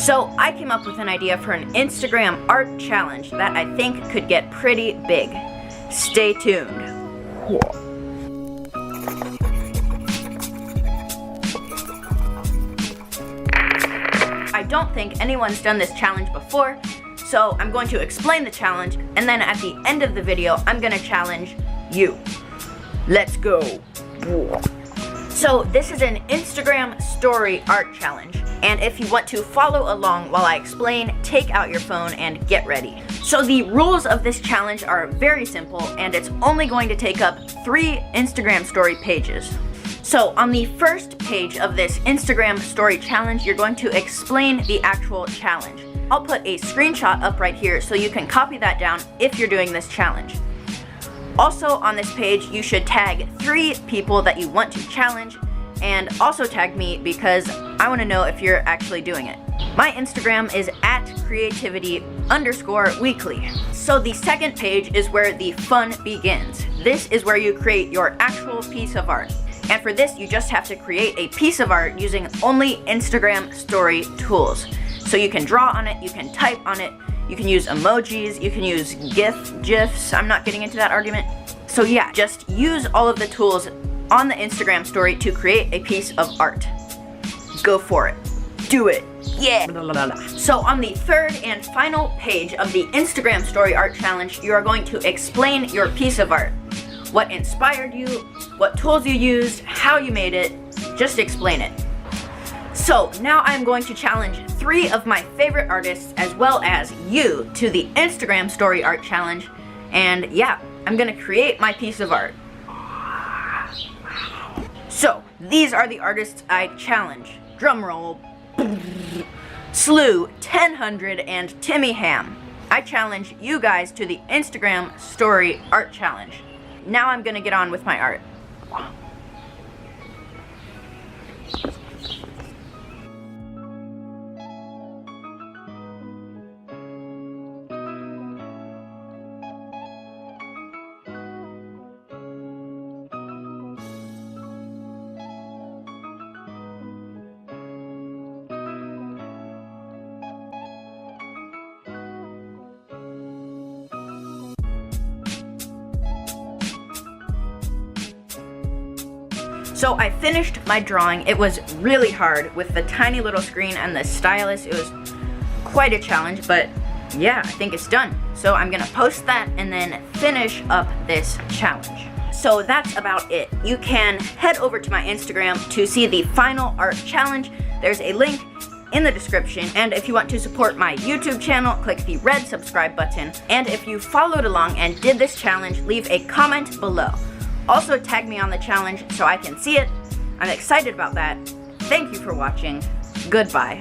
So I came up with an idea for an Instagram art challenge that I think could get pretty big. Stay tuned. I don't think anyone's done this challenge before, so I'm going to explain the challenge, and then at the end of the video, I'm gonna challenge you. Let's go. So this is an Instagram story art challenge, and if you want to follow along while I explain, take out your phone and get ready. So the rules of this challenge are very simple, and it's only going to take up 3 Instagram story pages. So on the first page of this Instagram story challenge, you're going to explain the actual challenge. I'll put a screenshot up right here so you can copy that down if you're doing this challenge. Also on this page, you should tag 3 people that you want to challenge, and also tag me because I want to know if you're actually doing it. My Instagram is @creativity_weekly. So the second page is where the fun begins. This is where you create your actual piece of art. And for this, you just have to create a piece of art using only Instagram story tools. So you can draw on it, you can type on it, you can use emojis, you can use GIFs. I'm not getting into that argument. So yeah, just use all of the tools on the Instagram story to create a piece of art. Go for it. Do it. Yeah. So on the third and final page of the Instagram story art challenge, you are going to explain your piece of art. What inspired you, what tools you used, how you made it, just explain it. So now I'm going to challenge 3 of my favorite artists as well as you to the Instagram story art challenge, and yeah, I'm gonna create my piece of art. So these are the artists I challenge. Drumroll. Slew, 1000, and Timmy Ham. I challenge you guys to the Instagram story art challenge. Now I'm gonna get on with my art. So I finished my drawing. It was really hard with the tiny little screen and the stylus. It was quite a challenge, but yeah, I think it's done. So I'm gonna post that and then finish up this challenge. So that's about it. You can head over to my Instagram to see the final art challenge. There's a link in the description, and if you want to support my YouTube channel, click the red subscribe button, and if you followed along and did this challenge, leave a comment below. Also tag me on the challenge so I can see it. I'm excited about that. Thank you for watching. Goodbye.